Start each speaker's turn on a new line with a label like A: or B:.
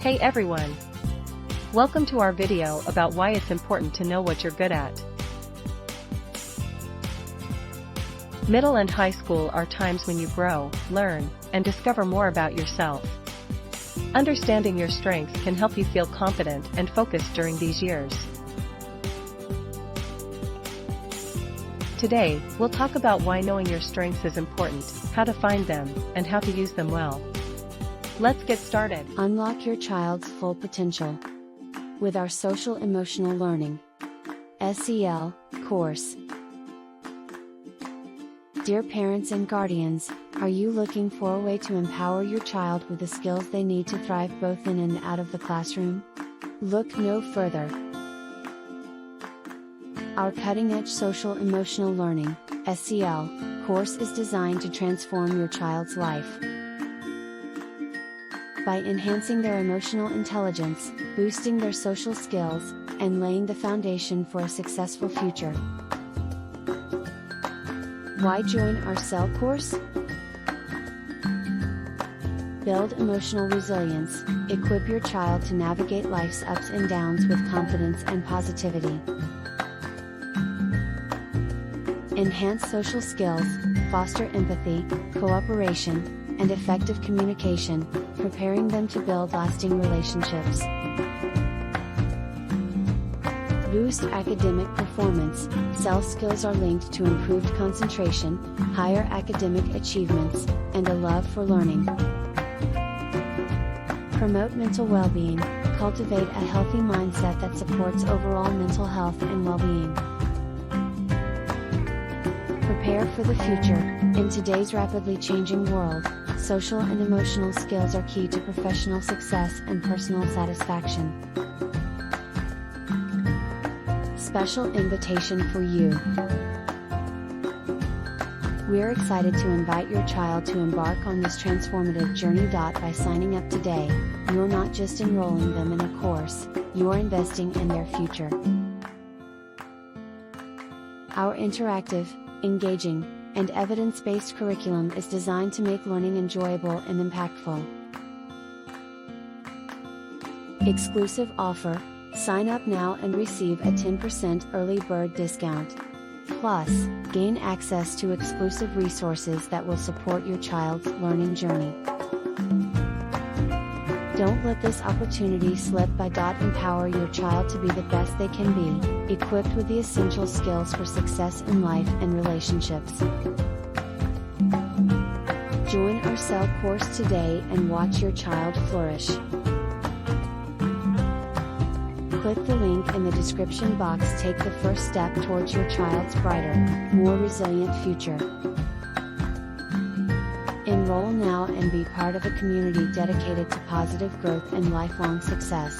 A: Hey everyone! Welcome to our video about why it's important to know what you're good at. Middle and high school are times when you grow, learn, and discover more about yourself. Understanding your strengths can help you feel confident and focused during these years. Today, we'll talk about why knowing your strengths is important, how to find them, and how to use them well. Let's get started.
B: Unlock your child's full potential with our Social Emotional Learning (SEL) course. Dear parents and guardians, are you looking for a way to empower your child with the skills they need to thrive both in and out of the classroom? Look no further. Our cutting-edge Social Emotional Learning (SEL) course is designed to transform your child's life. By enhancing their emotional intelligence, boosting their social skills, and laying the foundation for a successful future. Why join our SEL course? Build emotional resilience, equip your child to navigate life's ups and downs with confidence and positivity. Enhance social skills, foster empathy, cooperation, and effective communication, preparing them to build lasting relationships. Boost academic performance. SEL skills are linked to improved concentration, higher academic achievements, and a love for learning. Promote mental well-being. Cultivate a healthy mindset that supports overall mental health and well-being. Prepare for the future. In today's rapidly changing world, social and emotional skills are key to professional success and personal satisfaction. Special invitation for you. We're excited to invite your child to embark on this transformative journey. By signing up today, you're not just enrolling them in a course, you're investing in their future. Our interactive, engaging, and evidence-based curriculum is designed to make learning enjoyable and impactful. Exclusive offer: sign up now and receive a 10% early bird discount. Plus, gain access to exclusive resources that will support your child's learning journey. Don't let this opportunity slip by. Empower your child to be the best they can be, equipped with the essential skills for success in life and relationships. Join our SEL course today and watch your child flourish. Click the link in the description box. Take the first step towards your child's brighter, more resilient future. Enroll now and be part of a community dedicated to positive growth and lifelong success.